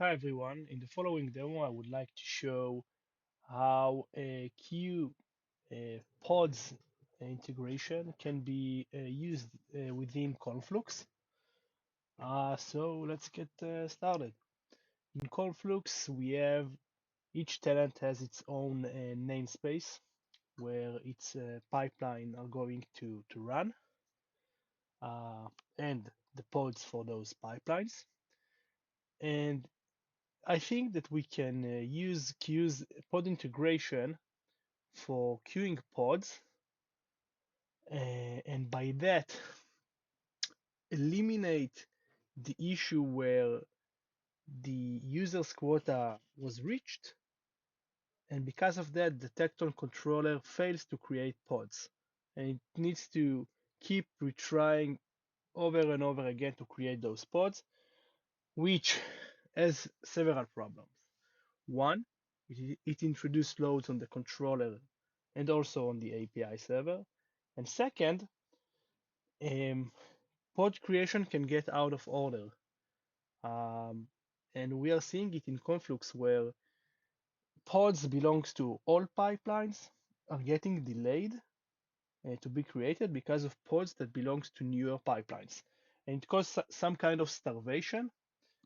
Hi everyone, in the following demo I would like to show how a Kueue pods integration can be used within Conflux. So let's get started. In Conflux we have each tenant has its own namespace where its pipeline are going to run and the pods for those pipelines. And I think that we can use Kueue's pod integration for queuing pods, and by that eliminate the issue where the user's quota was reached, and because of that, the Tekton controller fails to create pods, and it needs to keep retrying over and over again to create those pods, which has several problems. One, it introduced loads on the controller and also on the API server. And second, um, pod creation can get out of order. Um, and we are seeing it in Conflux where pods belongs to all pipelines are getting delayed to be created because of pods that belongs to newer pipelines. And it caused some kind of starvation.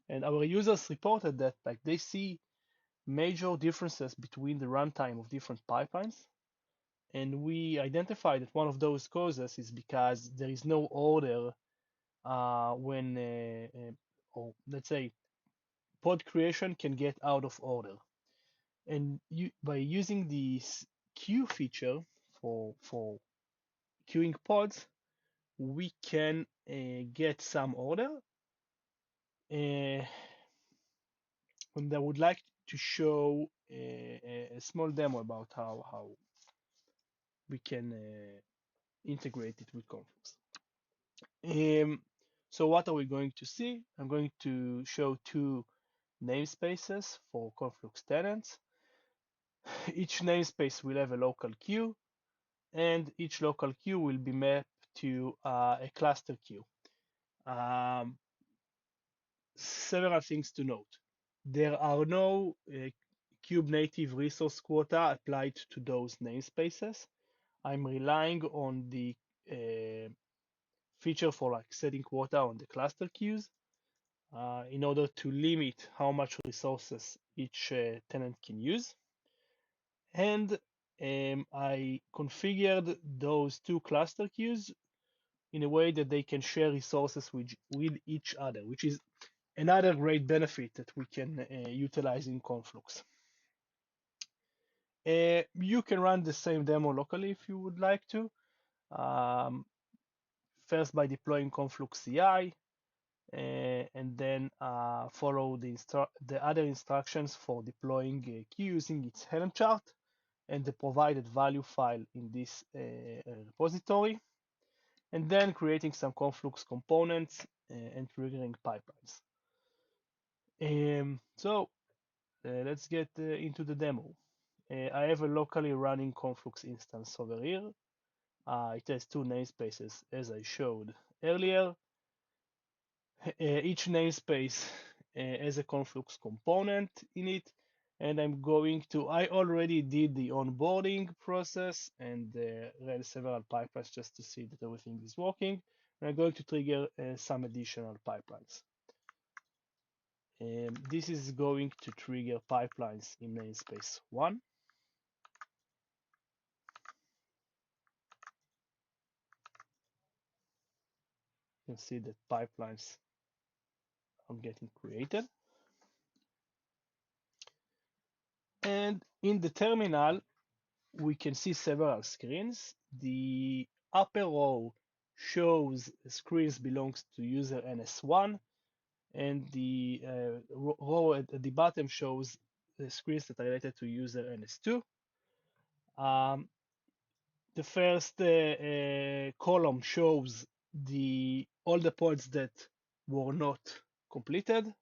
And our users reported that like they see major differences between the runtime of different pipelines. And we identified that one of those causes is because there is no order when, or let's say, pod creation can get out of order. And by using this queue feature for queuing pods, we can get some order. And I would like to show a small demo about how we can integrate it with Conflux. So what are we going to see? I'm going to show two namespaces for Conflux tenants. Each namespace will have a local queue, and each local queue will be mapped to a cluster queue. Um, Several things to note. There are no Kube native resource quota applied to those namespaces. I'm relying on the feature for like setting quota on the cluster queues in order to limit how much resources each tenant can use. And I configured those two cluster queues in a way that they can share resources with each other, which is another great benefit that we can utilize in Conflux. You can run the same demo locally if you would like to. First by deploying Conflux CI, and then follow the other instructions for deploying queue using its Helm chart and the provided value file in this repository, and then creating some Conflux components and triggering pipelines. Let's get into the demo. I have a locally running Conflux instance over here. It has two namespaces as I showed earlier. Each namespace has a Conflux component in it, and I already did the onboarding process and ran several pipelines just to see that everything is working. And I'm going to trigger some additional pipelines. This is going to trigger pipelines in namespace 1. You can see that pipelines are getting created. And in the terminal, we can see several screens. The upper row shows screens belongs to user NS1, and the row at the bottom shows the screens that are related to user NS2. The first column shows all the pods that were not completed.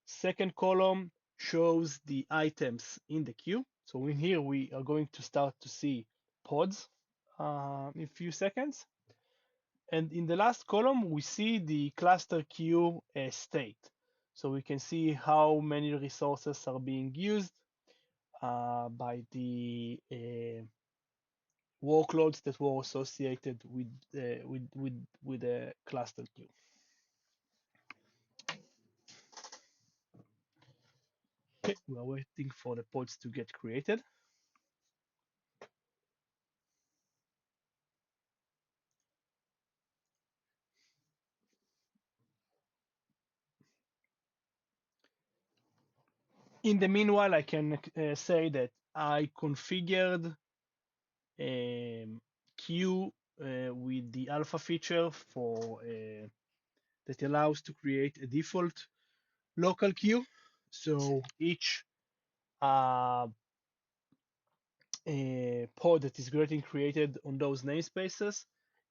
Second column shows the items in the queue. So in here, we are going to start to see pods in a few seconds. And in the last column, we see the cluster queue state. So we can see how many resources are being used by the workloads that were associated with the cluster queue. Okay, we are waiting for the pods to get created. In the meanwhile, I can say that I configured queue with the alpha feature for that allows to create a default local queue. So each uh, pod that is getting created on those namespaces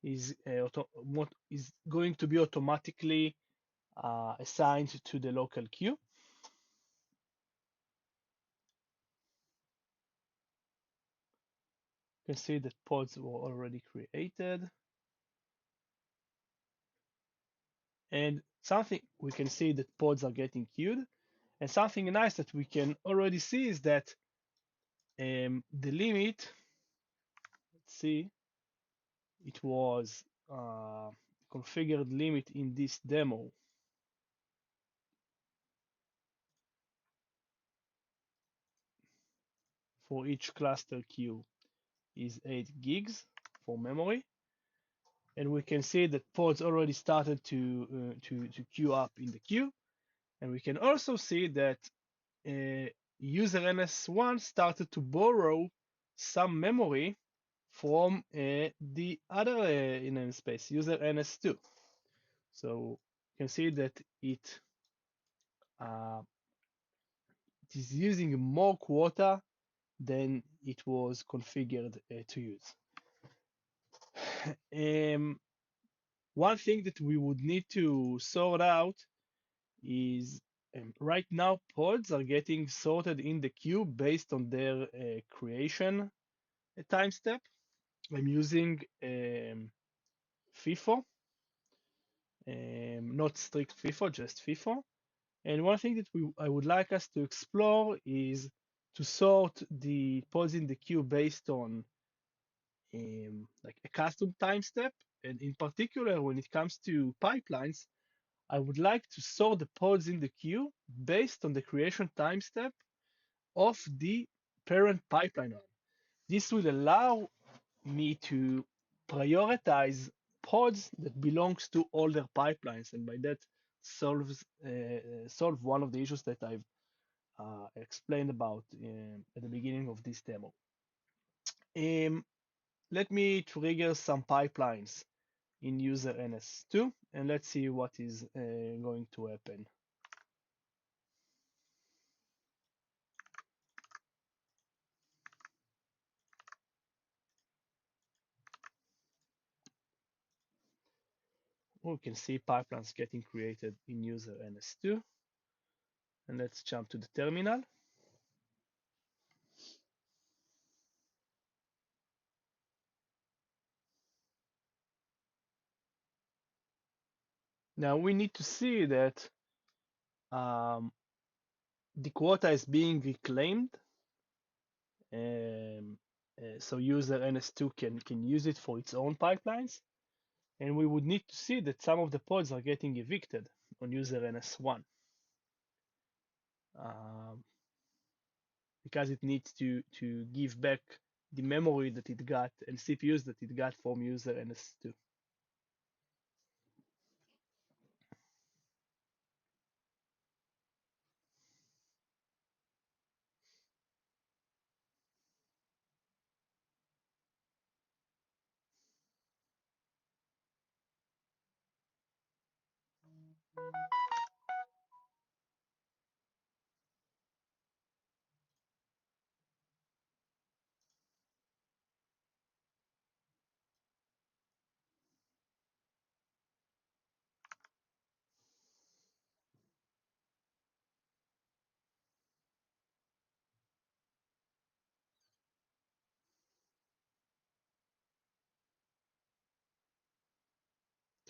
is going to be automatically assigned to the local queue. You can see that pods were already created. And something we can see that pods are getting queued. And something nice that we can already see is that the limit, let's see, it was configured limit in this demo for each cluster queue is 8 gigs for memory. And we can see that pods already started to queue up in the queue. And we can also see that user NS1 started to borrow some memory from the other namespace, user NS2. So you can see that uh, it is using more quota than it was configured to use. One thing that we would need to sort out is right now pods are getting sorted in the queue based on their creation time step. I'm using FIFO, not strict FIFO, just FIFO. And one thing that I would like us to explore is to sort the pods in the queue based on like a custom time step. And in particular, when it comes to pipelines, I would like to sort the pods in the queue based on the creation time step of the parent pipeline. This will allow me to prioritize pods that belongs to older pipelines, and by that solve one of the issues that I've explained about at the beginning of this demo. Um, Let me trigger some pipelines in user NS2, and let's see what is going to happen. We can see pipelines getting created in user NS2. And let's jump to the terminal. Now we need to see that the quota is being reclaimed. So user NS2 can use it for its own pipelines. And we would need to see that some of the pods are getting evicted on user NS1 because it needs to give back the memory that it got and CPUs that it got from user NS2.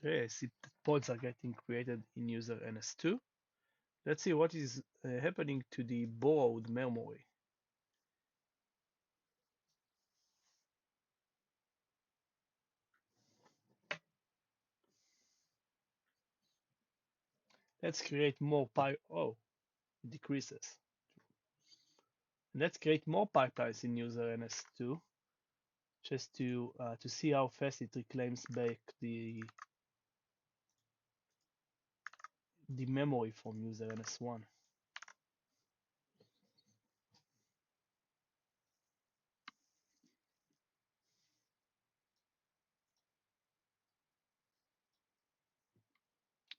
Okay, I see that pods are getting created in user NS2. Let's see what is happening to the borrowed memory. Let's create more oh, it decreases. Let's create more pipelines in user ns2 just to see how fast it reclaims back the memory from user ns1.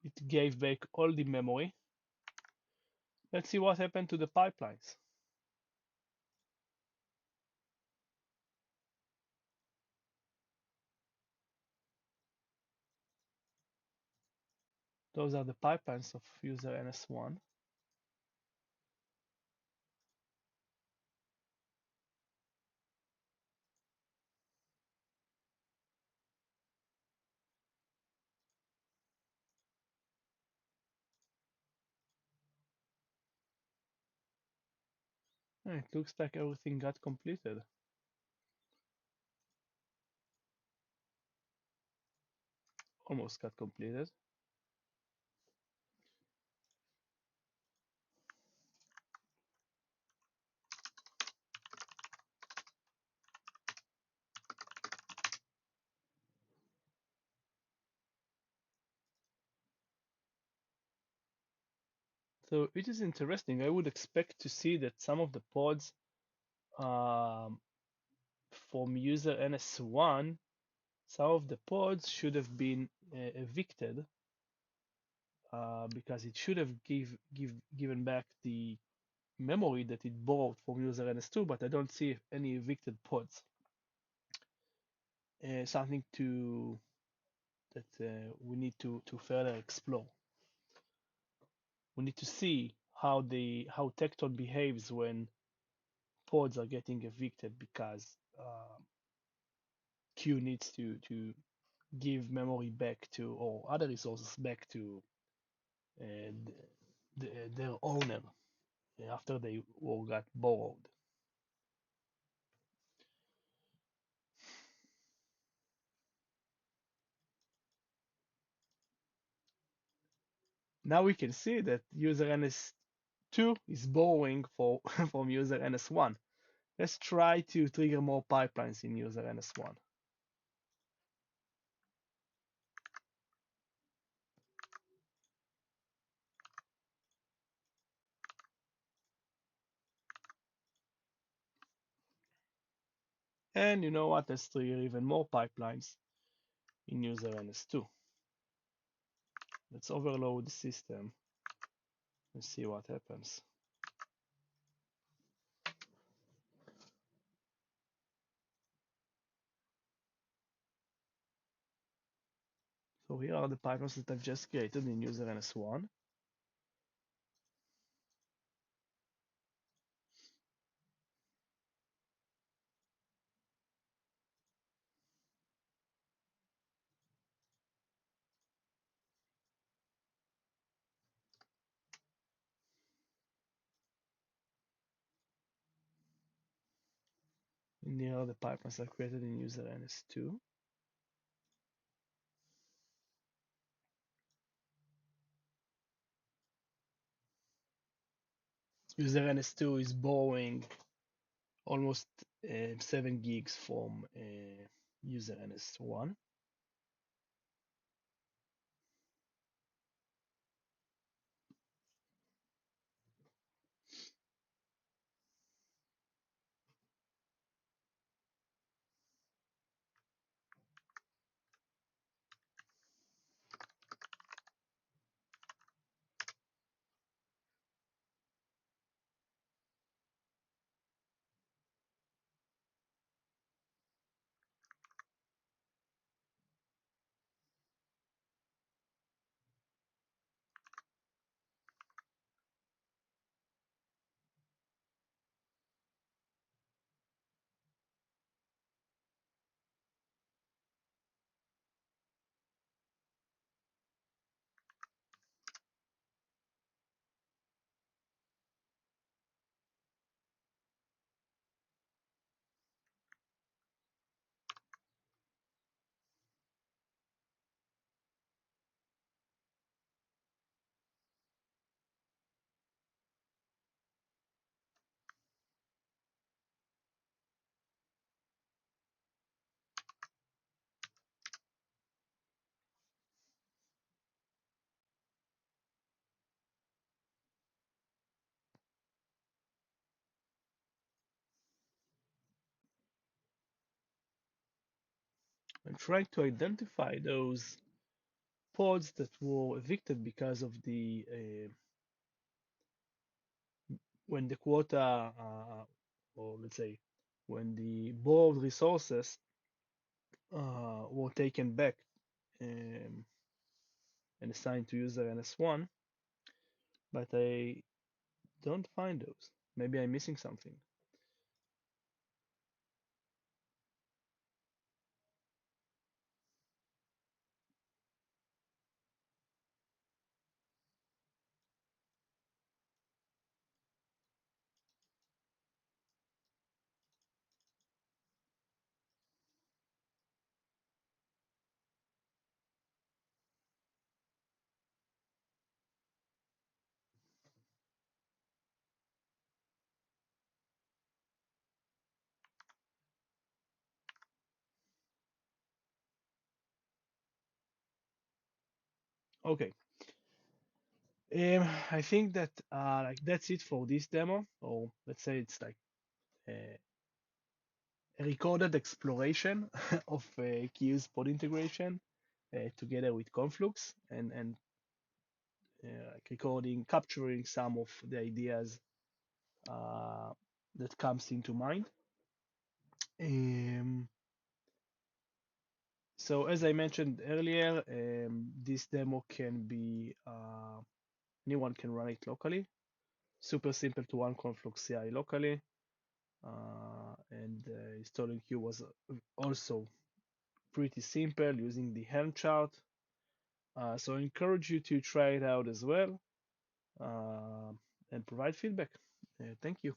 It gave back all the memory. Let's see what happened to the pipelines. Those are the pipelines of user ns1. And it looks like everything got completed. Almost got completed. So it is interesting. I would expect to see that some of the pods um, from user ns1, some of the pods should have been evicted because it should have given back the memory that it borrowed from user ns2, but I don't see any evicted pods. Something that we need to further explore. We need to see how Tekton behaves when pods are getting evicted because Q needs to give memory back to or other resources back to their owner after they all got borrowed. Now we can see that user ns2 is borrowing from user ns1. Let's try to trigger more pipelines in user ns1. And you know what? Let's trigger even more pipelines in user ns2. Let's overload the system and see what happens. So here are the pipelines that I've just created in user ns1. And here are the pipelines I created in user ns2. User ns2 is borrowing almost 7 gigs from user ns1. and trying to identify those pods that were evicted because of the when the quota, or let's say when the borrowed resources were taken back um, and assigned to user NS1, but I don't find those. Maybe I'm missing something. Okay, I think that like that's it for this demo, or let's say it's like a recorded exploration of Kueue's pod integration together with Conflux, and like recording, capturing some of the ideas uh, that comes into mind. Um, so as I mentioned earlier, this demo can be anyone can run it locally. Super simple to run Conflux CI locally, and installing Q was also pretty simple using the Helm chart. So I encourage you to try it out as well, uh, and provide feedback. Thank you.